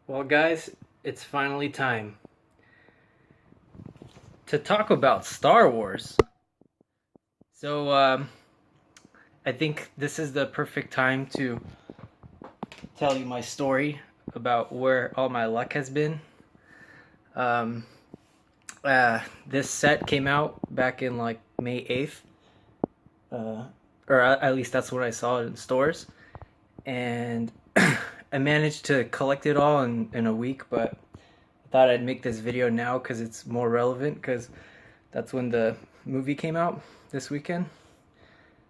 Well, guys, it's finally time to talk about Star Wars. So, I think this is the perfect time to tell you my story about where all my luck has been. Um, this set came out back in like May 8th, uh, or at least that's when I saw it in stores. And I managed to collect it all in a week, but I thought I'd make this video now because it's more relevant because that's when the movie came out this weekend.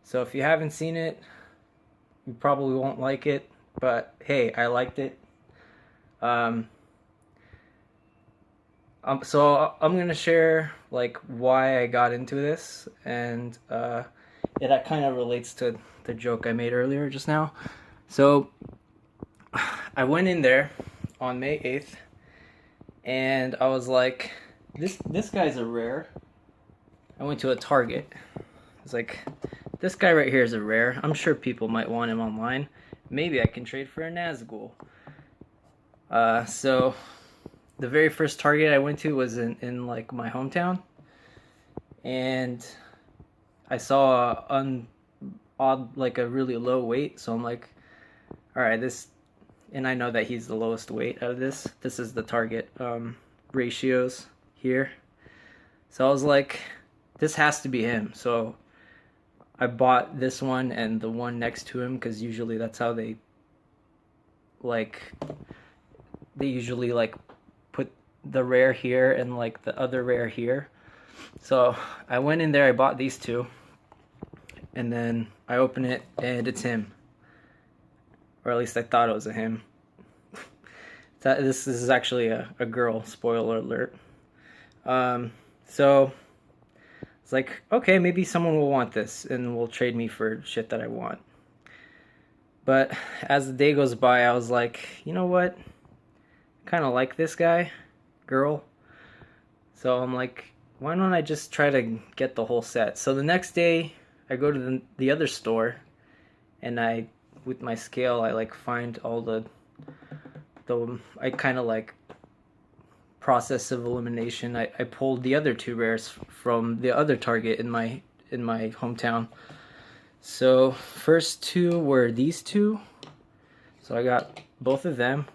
So if you haven't seen it, you probably won't like it, but hey, I liked it. Um, so I'm gonna share like why I got into this, and that kind of relates to the joke I made earlier just now. So I went in there on May 8th, and I was like, this guy's a rare. I went to a Target. It's like, this guy right here is a rare. I'm sure people might want him online. Maybe I can trade for a Nazgul. So the very first Target I went to was in like my hometown, and I saw like a really low weight. So I'm like, all right, this, and I know that he's the lowest weight out of this. This is the Target ratios here. So I was like, this has to be him. So I bought this one and the one next to him because usually that's how like they usually like put the rare here and like the other rare here. So I went in there, I bought these two, and then I open it and it's him, or at least I thought it was a him. This is actually a girl. Spoiler alert. So it's like, okay, maybe someone will want this and will trade me for shit that I want. But as the day goes by, I was like, you know what? I kind of like this guy, girl. So I'm like, why don't I just try to get the whole set? So the next day, I go to the other store, and with my scale, I like find all I kind of like process of elimination. I pulled the other two rares from the other Target in my hometown. So first two were these two. So I got both of them.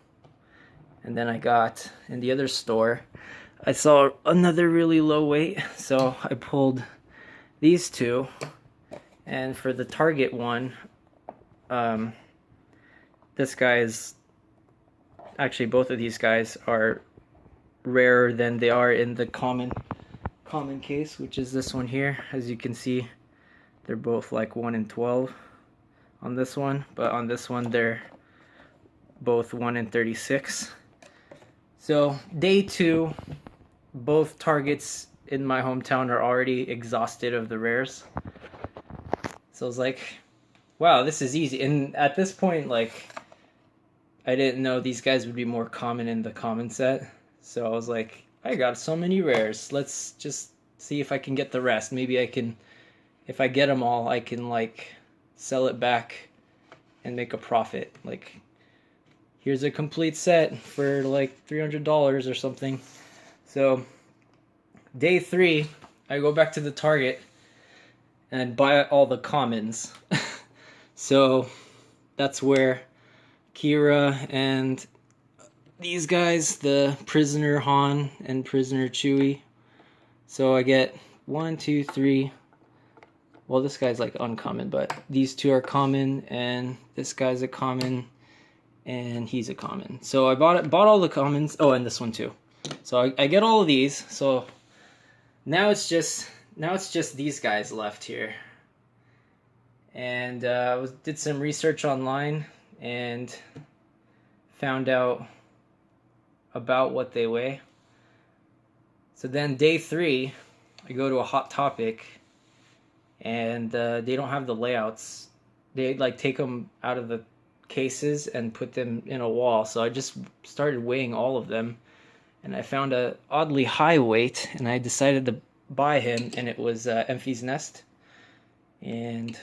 And then I got in the other store, I saw another really low weight. So I pulled these two. And for the Target one, this guy is actually, both of these guys are rarer than they are in the common case, which is this one here. As you can see, they're both like 1 in 12 on this one, but on this one they're both 1 in 36. So day 2, both Targets in my hometown are already exhausted of the rares. So I was like, wow, this is easy. And at this point, like, I didn't know these guys would be more common in the common set. So I was like, I got so many rares. Let's just see if I can get the rest. Maybe I can, if I get them all, I can like sell it back and make a profit. Like, here's a complete set for like $300 or something. So day 3, I go back to the Target and buy all the commons. So that's where Kira and these guys, the Prisoner Han and Prisoner Chewie. So I get 1, 2, 3. Well, this guy's like uncommon, but these two are common, and this guy's a common, and he's a common. So I bought all the commons. Oh, and this one too. So I get all of these. So now it's just these guys left here. And did some research online and found out about what they weigh. So then day 3, I go to a Hot Topic, and they don't have the layouts. They like take them out of the cases and put them in a wall. So I just started weighing all of them, and I found a oddly high weight, and I decided to buy him, and it was Enfys Nest. And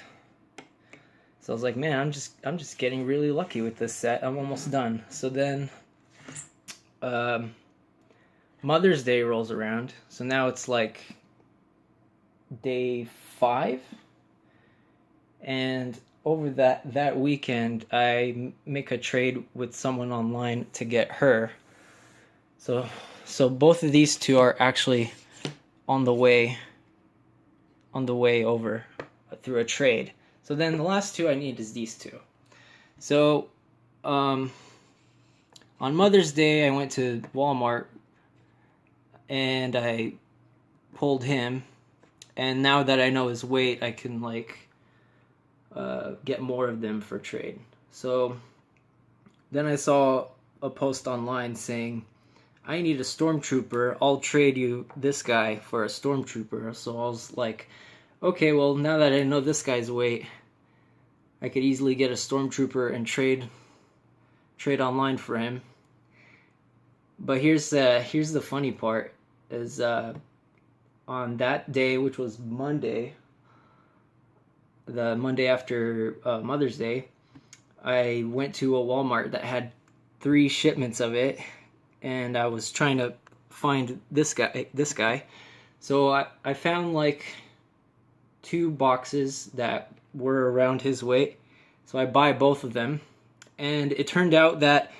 so I was like, man, I'm just getting really lucky with this set. I'm almost done. So then um, Mother's Day rolls around, so now it's like day 5, and over that weekend, I make a trade with someone online to get her. So both of these two are actually on the way over through a trade. So then the last two I need is these two. So on Mother's Day, I went to Walmart and I pulled him, and now that I know his weight, I can like get more of them for trade. So then I saw a post online saying, I need a stormtrooper, I'll trade you this guy for a stormtrooper. So I was like, okay, well, now that I know this guy's weight, I could easily get a stormtrooper and trade online for him. But here's the funny part is on that day, which was Monday, the Monday after Mother's Day, I went to a Walmart that had 3 shipments of it, and I was trying to find this guy. So I found like 2 boxes that were around his weight. So I buy both of them, and it turned out that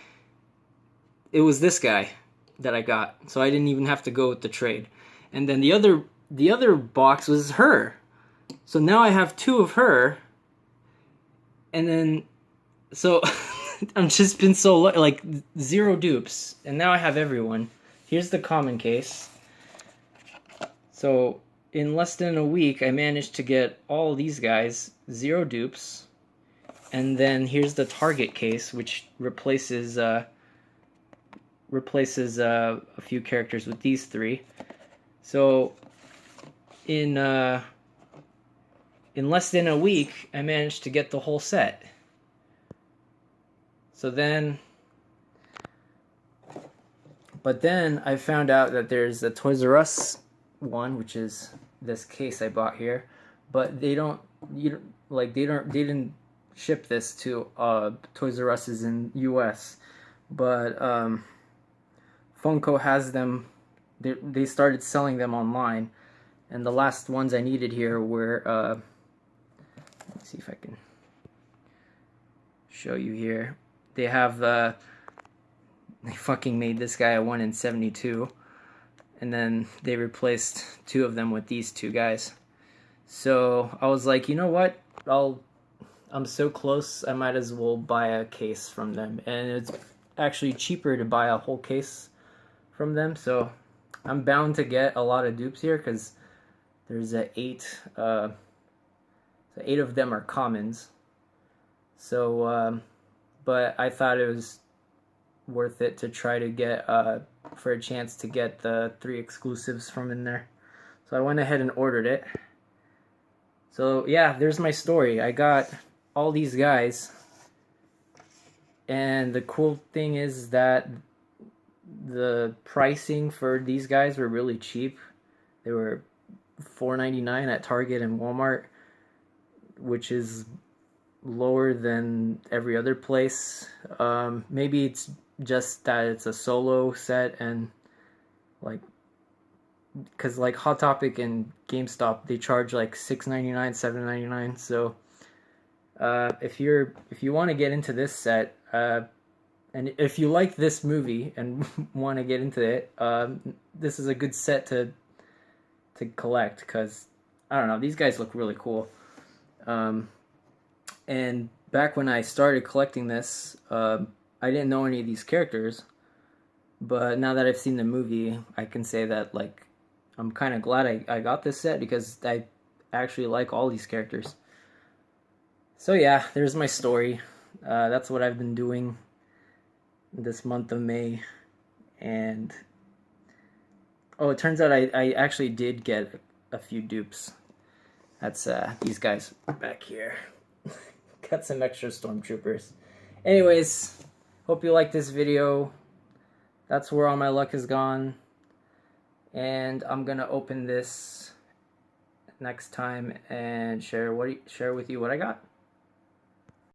it was this guy that I got. So I didn't even have to go with the trade. And then the other box was her. So now I have 2 of her. And then so I've just been so like 0 dupes, and now I have everyone. Here's the common case. So in less than a week, I managed to get all these guys 0 dupes, and then here's the target case, which replaces a few characters with these 3. So in less than a week, I managed to get the whole set. So then, but then I found out that there's a Toys R Us one, which is this case I bought here, but they didn't ship this to Toys R Us's in US, but Funko has them. They started selling them online, and the last ones I needed here were let's see if I can show you here. They have they fucking made this guy a 1 in 72, and then they replaced 2 of them with these 2 guys. So I was like, you know what? I'm so close, I might as well buy a case from them, and it's actually cheaper to buy a whole case from them. So I'm bound to get a lot of dupes here because there's 8 so 8 of them are commons. So but I thought it was worth it to try to get for a chance to get the 3 exclusives from in there. So I went ahead and ordered it. So yeah, there's my story. I got all these guys, and the cool thing is that the pricing for these guys were really cheap. They were $4.99 at Target and Walmart, which is lower than every other place. Maybe it's just that it's a solo set, and like, because like Hot Topic and GameStop, they charge like $6.99, $7.99. So if you want to get into this set, and if you like this movie and want to get into it, this is a good set to collect, because I don't know, these guys look really cool. And back when I started collecting this, I didn't know any of these characters, but now that I've seen the movie, I can say that like I'm kind of glad I got this set, because I actually like all these characters. So yeah, there's my story. That's what I've been doing this month of May. And oh, it turns out I actually did get a few dupes. That's these guys back here. Got some extra stormtroopers. Anyways, hope you like this video. That's where all my luck is gone. And I'm gonna open this next time and share with you what I got.